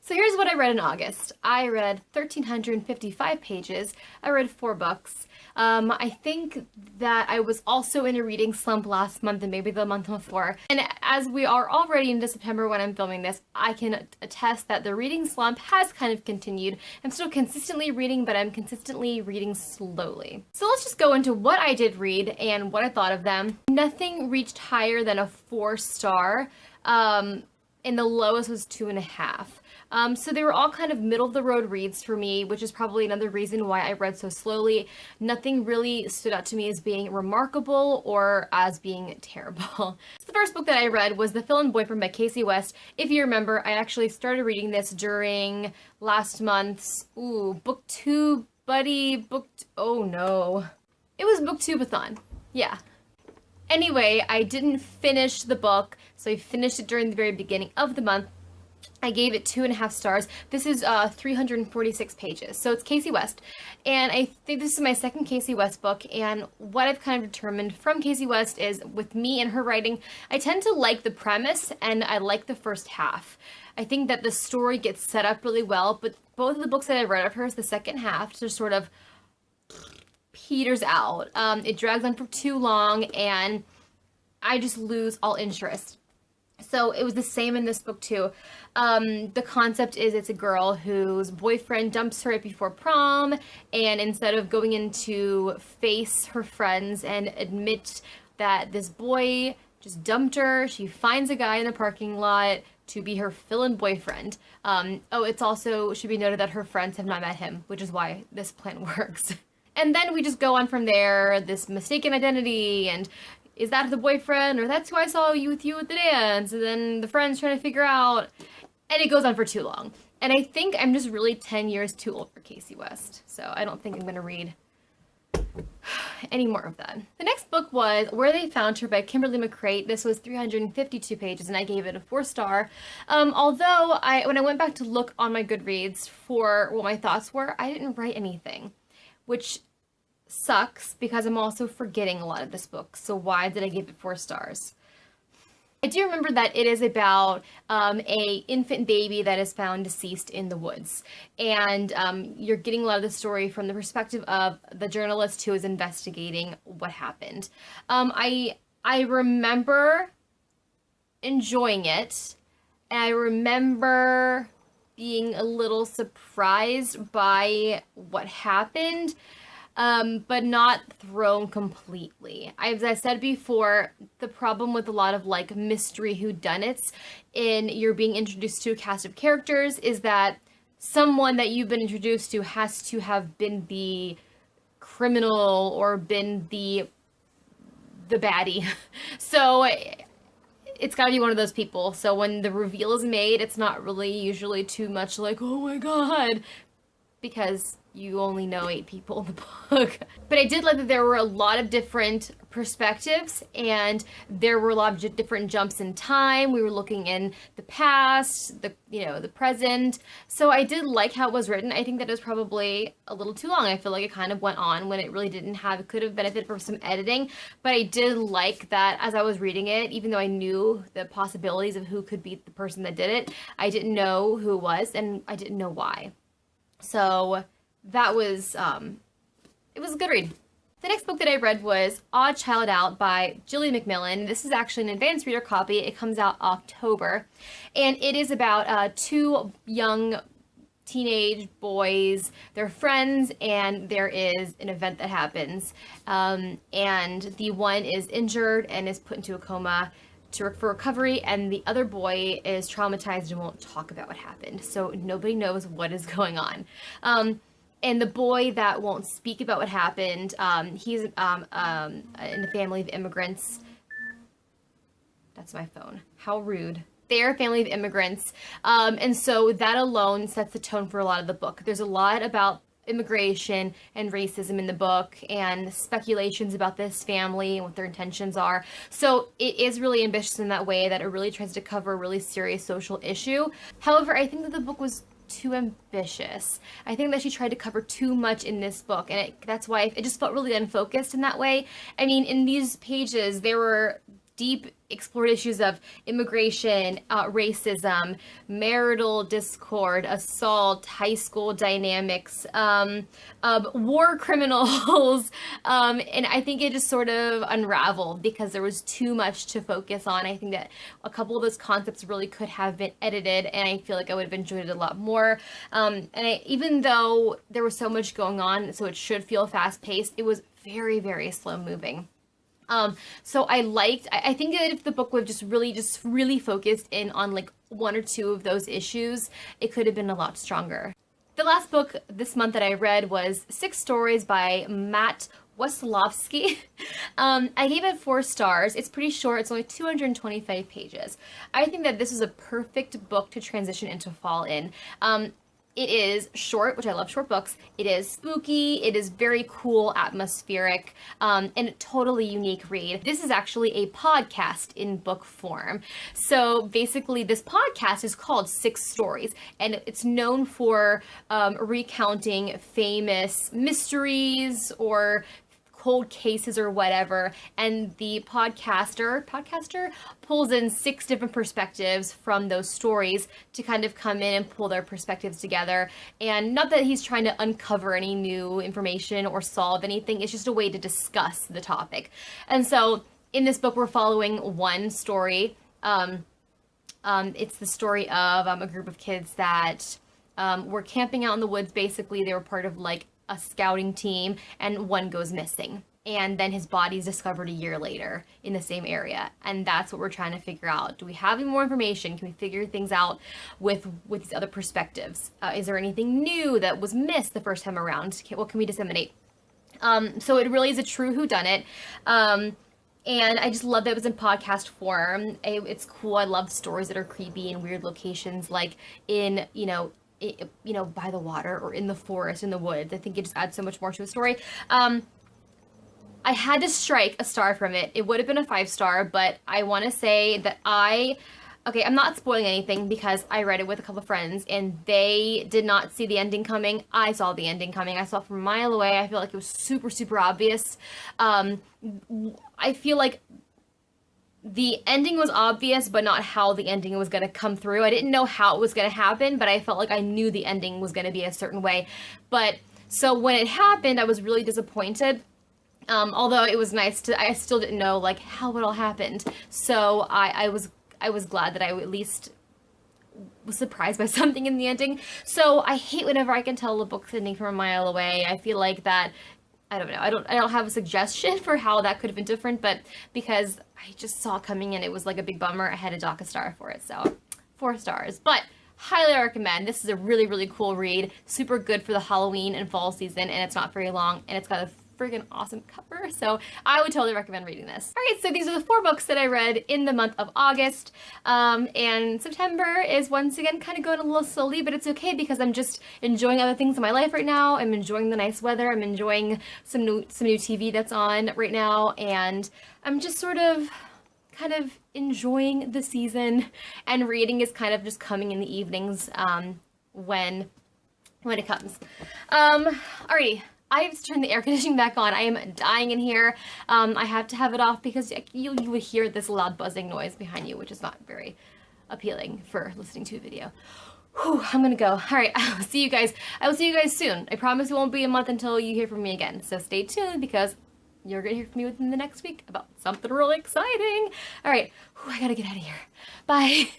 So here's what I read in August. I read 1,355 pages. I read 4 books. I think that I was also in a reading slump last month and maybe the month before. And as we are already into September when I'm filming this, I can attest that the reading slump has kind of continued. I'm still consistently reading, but I'm consistently reading slowly. So let's just go into what I did read and what I thought of them. Nothing reached higher than a 4-star, and the lowest was 2.5. So they were all kind of middle of the road reads for me, which is probably another reason why I read so slowly. Nothing really stood out to me as being remarkable or as being terrible. So the first book that I read was The Fill-In Boyfriend by Casey West. If you remember, I actually started reading this during last month's, book 2, buddy, oh no. It was book 2-a-thon, yeah. Anyway, I didn't finish the book, so I finished it during the very beginning of the month. I gave it 2.5 stars. This is 346 pages, so it's Casey West. And I think this is my second Casey West book, and what I've kind of determined from Casey West is, with me and her writing, I tend to like the premise, and I like the first half. I think that the story gets set up really well, but both of the books that I read of hers, the second half just sort of peters out. It drags on for too long, and I just lose all interest. So it was the same in this book too. The concept is it's a girl whose boyfriend dumps her right before prom, and instead of going in to face her friends and admit that this boy just dumped her, she finds a guy in the parking lot to be her fill-in boyfriend. It's also should be noted that her friends have not met him, which is why this plan works. And then we just go on from there, this mistaken identity, and is that the boyfriend, or that's who I saw with you at the dance, and then the friends trying to figure out, and it goes on for too long. And I think I'm just really 10 years too old for Casey West, so I don't think I'm gonna read any more of that. The next book was Where They Found Her by Kimberly McCreight. This was 352 pages, and I gave it a 4-star. Although when I went back to look on my Goodreads for what my thoughts were, I didn't write anything, which sucks because I'm also forgetting a lot of this book. So why did I give it 4 stars? I do remember that it is about a infant baby that is found deceased in the woods, and you're getting a lot of the story from the perspective of the journalist who is investigating what happened. I remember enjoying it, and I remember being a little surprised by what happened. But not thrown completely. As I said before, the problem with a lot of like mystery whodunits in you're being introduced to a cast of characters is that someone that you've been introduced to has to have been the criminal or been the baddie. So it's gotta be one of those people. So when the reveal is made, it's not really usually too much like, oh my god, because you only know 8 people in the book. But I did like that there were a lot of different perspectives, and there were a lot of different jumps in time. We were looking in the past, the present. So I did like how it was written. I think that it was probably a little too long. I feel like it kind of went on when it really didn't have, it could have benefited from some editing. But I did like that as I was reading it, even though I knew the possibilities of who could be the person that did it, I didn't know who it was, and I didn't know why. So that was, it was a good read. The next book that I read was Odd Child Out by Jillian McMillan. This is actually an advanced reader copy. It comes out October, and it is about 2 young teenage boys. They're friends, and there is an event that happens, and the one is injured and is put into a coma for recovery, and the other boy is traumatized and won't talk about what happened. So nobody knows what is going on. And the boy that won't speak about what happened, he's in a family of immigrants. That's my phone. How rude. They're a family of immigrants. And so that alone sets the tone for a lot of the book. There's a lot about immigration and racism in the book, and speculations about this family and what their intentions are. So it is really ambitious in that way, that it really tries to cover a really serious social issue. However, I think that the book was too ambitious. I think that she tried to cover too much in this book, and that's why it just felt really unfocused in that way. I mean, in these pages, there were deep explored issues of immigration, racism, marital discord, assault, high school dynamics, war criminals, and I think it just sort of unraveled because there was too much to focus on. I think that a couple of those concepts really could have been edited, and I feel like I would have enjoyed it a lot more. Even though there was so much going on, so it should feel fast-paced, it was very, very slow moving. So I think that if the book would have just really focused in on like one or two of those issues, it could have been a lot stronger. The last book this month that I read was 6 Stories by Matt Wesolowski. I gave it 4 stars. It's pretty short. It's only 225 pages. I think that this is a perfect book to transition into fall in. It is short, which I love short books. It is spooky. It is very cool, atmospheric, and a totally unique read. This is actually a podcast in book form. So basically, this podcast is called 6 Stories, and it's known for recounting famous mysteries or cold cases or whatever, and the podcaster pulls in 6 different perspectives from those stories to kind of come in and pull their perspectives together. And not that he's trying to uncover any new information or solve anything, it's just a way to discuss the topic. And so in this book we're following one story. It's the story of a group of kids that were camping out in the woods. Basically they were part of like a scouting team, and one goes missing, and then his body is discovered a year later in the same area, and that's what we're trying to figure out. Do we have any more information? Can we figure things out with these other perspectives? Is there anything new that was missed the first time around? What can we disseminate? So it really is a true whodunit. And I just love that it was in podcast form. It's cool. I love stories that are creepy in weird locations, like in, by the water or in the forest, in the woods. I think it just adds so much more to a story. I had to strike a star from it. It would have been a 5-star, but I want to say that I'm not spoiling anything because I read it with a couple of friends and they did not see the ending coming. I saw the ending coming. I saw it from a mile away. I feel like it was super, super obvious. I feel like the ending was obvious, but not how the ending was going to come through. I didn't know how it was going to happen, but I felt like I knew the ending was going to be a certain way. But so when it happened, I was really disappointed. Although it was nice I still didn't know like how it all happened. So I was glad that I at least was surprised by something in the ending. So I hate whenever I can tell a book's ending from a mile away. I feel like that, I don't know, I don't have a suggestion for how that could have been different, but because I just saw it coming and it was like a big bummer, I had to dock a star for it. So 4 stars. But highly recommend. This is a really, really cool read. Super good for the Halloween and fall season, and it's not very long, and it's got a friggin' awesome cover, so I would totally recommend reading this. Alright, so these are the 4 books that I read in the month of August, and September is once again kind of going a little slowly, but it's okay because I'm just enjoying other things in my life right now. I'm enjoying the nice weather, I'm enjoying some new TV that's on right now, and I'm just sort of kind of enjoying the season, and reading is kind of just coming in the evenings when it comes. Alrighty. I have to turn the air conditioning back on. I am dying in here. I have to have it off because you would hear this loud buzzing noise behind you, which is not very appealing for listening to a video. Whew, I'm gonna go. All right, I will see you guys soon. I promise it won't be a month until you hear from me again. So stay tuned because you're gonna hear from me within the next week about something really exciting. All right, I gotta get out of here. Bye.